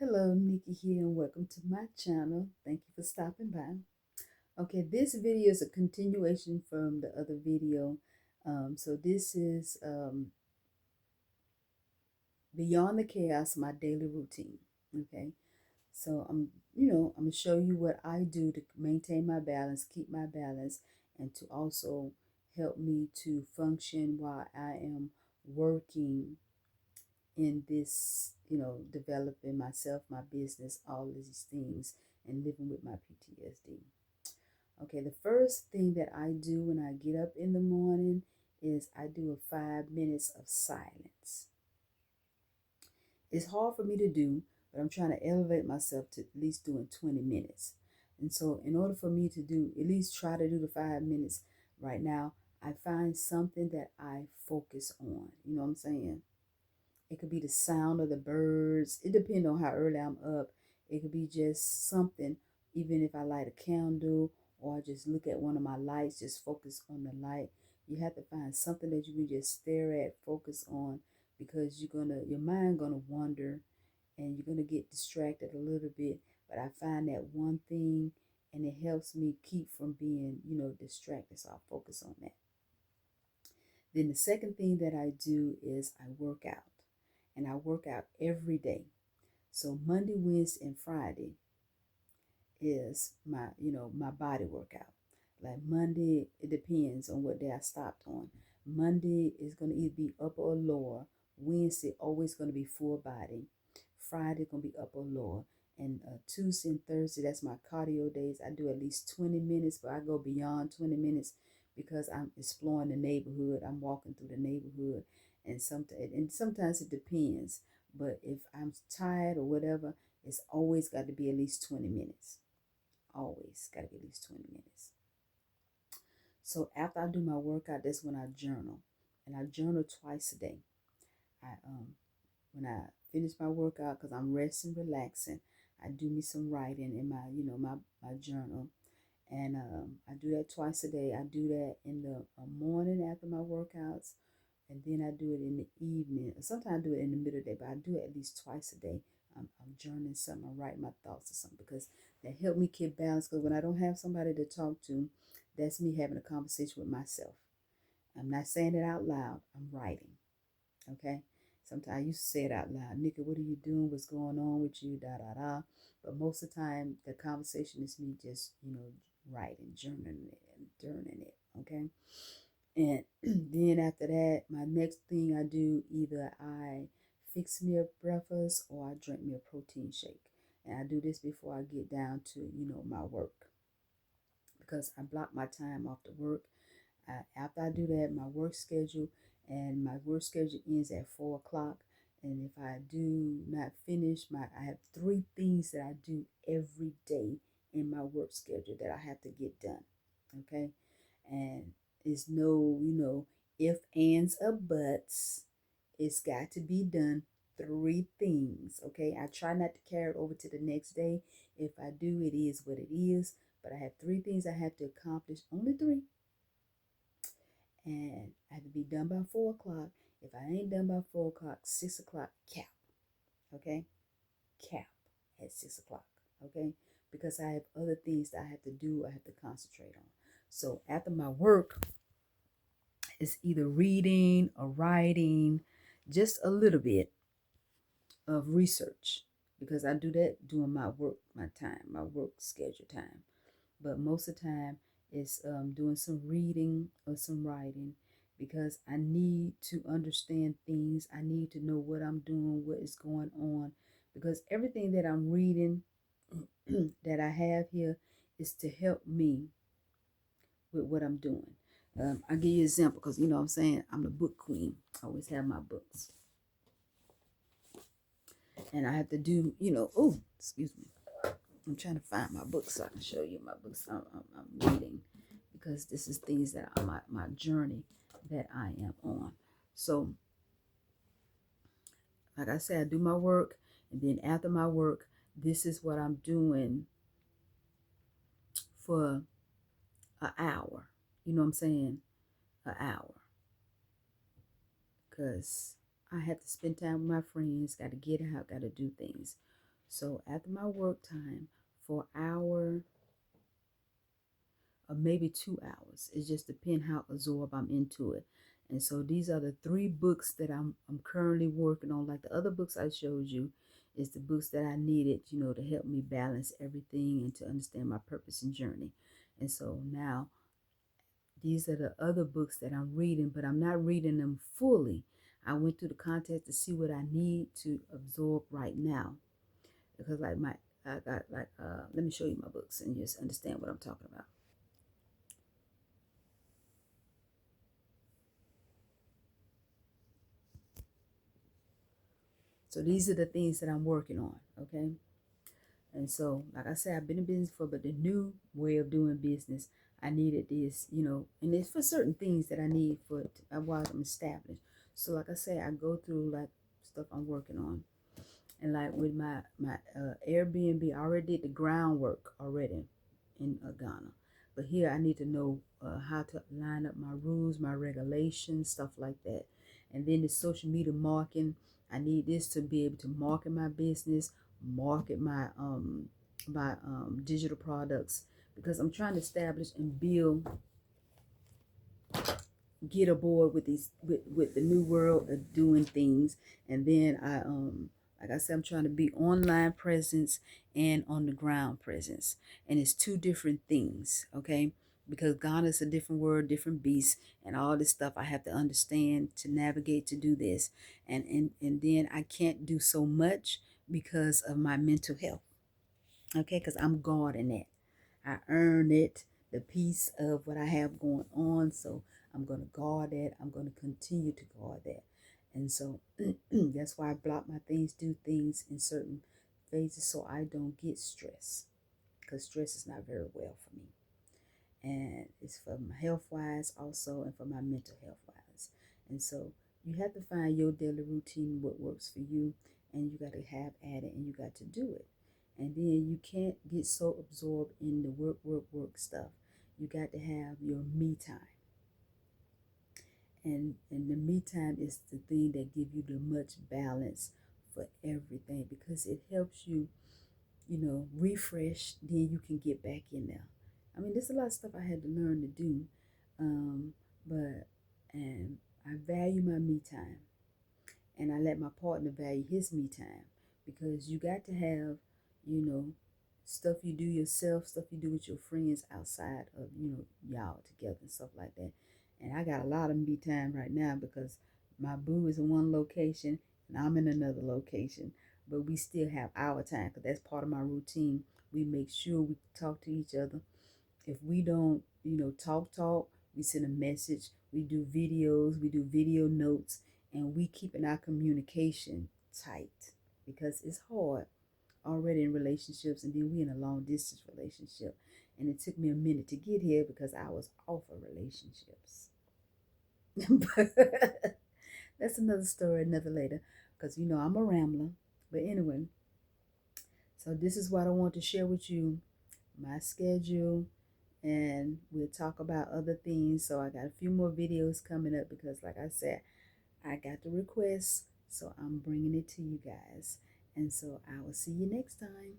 Hello, Nikki here, and welcome to my channel. Thank you for stopping by. Okay, this video is a continuation from the other video. So this is Beyond the Chaos, my daily routine. Okay, so I'm gonna show you what I do to maintain my balance, keep my balance, and to also help me to function while I am working in this, developing myself, my business, all of these things, and living with my PTSD. Okay, the first thing that I do when I get up in the morning is I do a 5 minutes of silence. It's hard for me to do, but I'm trying to elevate myself to at least doing 20 minutes. And so, in order for me to do, at least try to do the 5 minutes right now, I find something that I focus on. You know what I'm saying? It could be the sound of the birds. It depends on how early I'm up. It could be just something, even if I light a candle or I just look at one of my lights, just focus on the light. You have to find something that you can just stare at, focus on, because your mind gonna wander and you're gonna get distracted a little bit. But I find that one thing and it helps me keep from being, distracted. So I focus on that. Then the second thing that I do is I work out. And I work out every day. So Monday, Wednesday, and Friday is my body workout. Like Monday, it depends on what day I stopped on. Monday is going to either be upper or lower. Wednesday, always going to be full body. Friday, going to be upper or lower. And Tuesday and Thursday, that's my cardio days. I do at least 20 minutes, but I go beyond 20 minutes because I'm exploring the neighborhood. I'm walking through the neighborhood. And sometimes it depends. But if I'm tired or whatever, it's always got to be at least 20 minutes. Always got to be at least 20 minutes. So after I do my workout, that's when I journal. And I journal twice a day. I when I finish my workout, because I'm resting, relaxing, I do me some writing in my journal. And I do that twice a day. I do that in the morning after my workouts, and then I do it in the evening. Sometimes I do it in the middle of the day, but I do it at least twice a day. I'm journaling something, I'm writing my thoughts or something, because that help me keep balance. Because when I don't have somebody to talk to, that's me having a conversation with myself. I'm not saying it out loud. I'm writing. Okay. Sometimes I used to say it out loud. Nikki, what are you doing? What's going on with you? Da da da. But most of the time, the conversation is me just, writing, journaling it. Okay. And then after that, my next thing I do, either I fix me a breakfast or I drink me a protein shake. And I do this before I get down to, my work, because I block my time off to work. After I do that, my work schedule ends at 4 o'clock. And if I do not finish I have three things that I do every day in my work schedule that I have to get done. Okay. And it's no, if, ands, or buts. It's got to be done. Three things. Okay. I try not to carry it over to the next day. If I do, it is what it is. But I have three things I have to accomplish. Only three. And I have to be done by 4 o'clock. If I ain't done by 4 o'clock, 6 o'clock, cap. Okay? Cap at 6 o'clock. Okay? Because I have other things that I have to do, I have to concentrate on. So after my work, it's either reading or writing, just a little bit of research, because I do that during my work schedule time. But most of the time, it's doing some reading or some writing, because I need to understand things. I need to know what I'm doing, what is going on, because everything that I'm reading that I have here is to help me with what I'm doing. I'll give you an example, because you know what I'm saying, I'm a book queen. I always have my books. And I have to do, oh, excuse me. I'm trying to find my books so I can show you my books I'm reading, because this is things that are my journey that I am on. So, like I said, I do my work, and then after my work, this is what I'm doing for an hour. You know what I'm saying? An hour. Because I have to spend time with my friends, got to get out, got to do things. So after my work time, for an hour or maybe 2 hours, it just depends how absorbed I'm into it. And so these are the three books that I'm currently working on. Like the other books I showed you, is the books that I needed, to help me balance everything and to understand my purpose and journey. And so now these are the other books that I'm reading, but I'm not reading them fully. I went through the content to see what I need to absorb right now. Because I got let me show you my books and just understand what I'm talking about. So these are the things that I'm working on, okay? And so, like I said, I've been in business for, but the new way of doing business, I needed this, and it's for certain things that I need for while I'm established. So, like I say, I go through like stuff I'm working on, and like with my Airbnb, I already did the groundwork already in Ghana, but here I need to know how to line up my rules, my regulations, stuff like that, and then the social media marketing. I need this to be able to market my business, market my digital products, because I'm trying to establish and build, get aboard with these with the new world of doing things. And then I like I said, I'm trying to be online presence and on the ground presence, and it's two different things, okay? Because Ghana is a different word, different beast, and all this stuff I have to understand to navigate to do this. And then I can't do so much because of my mental health, okay? Because I'm guarding it. I earn it, the piece of what I have going on. So I'm going to guard that. I'm going to continue to guard that. And so that's why I block my things, do things in certain phases so I don't get stressed, because stress is not very well for me. And it's for my health wise also, and for my mental health wise. And so you have to find your daily routine, what works for you, and you got to have at it and you got to do it. And then you can't get so absorbed in the work stuff. You got to have your me time. And the me time is the thing that give you the much balance for everything, because it helps you, refresh, then you can get back in there. I mean, there's a lot of stuff I had to learn to do, um, but and I value my me time, and I let my partner value his me time, because you got to have, you know, stuff you do yourself, stuff you do with your friends outside of, y'all together and stuff like that. And I got a lot of me time right now because my boo is in one location and I'm in another location, but we still have our time because that's part of my routine. We make sure we talk to each other. If we don't, talk, we send a message, we do videos, we do video notes, and we keeping our communication tight, because it's hard already in relationships, and then we in a long distance relationship. And it took me a minute to get here because I was off of relationships. But that's another story, another later, because I'm a rambler. But anyway, so this is what I want to share with you, my schedule, and we'll talk about other things. So I got a few more videos coming up because, like I said, I got the request, so I'm bringing it to you guys. And so I will see you next time.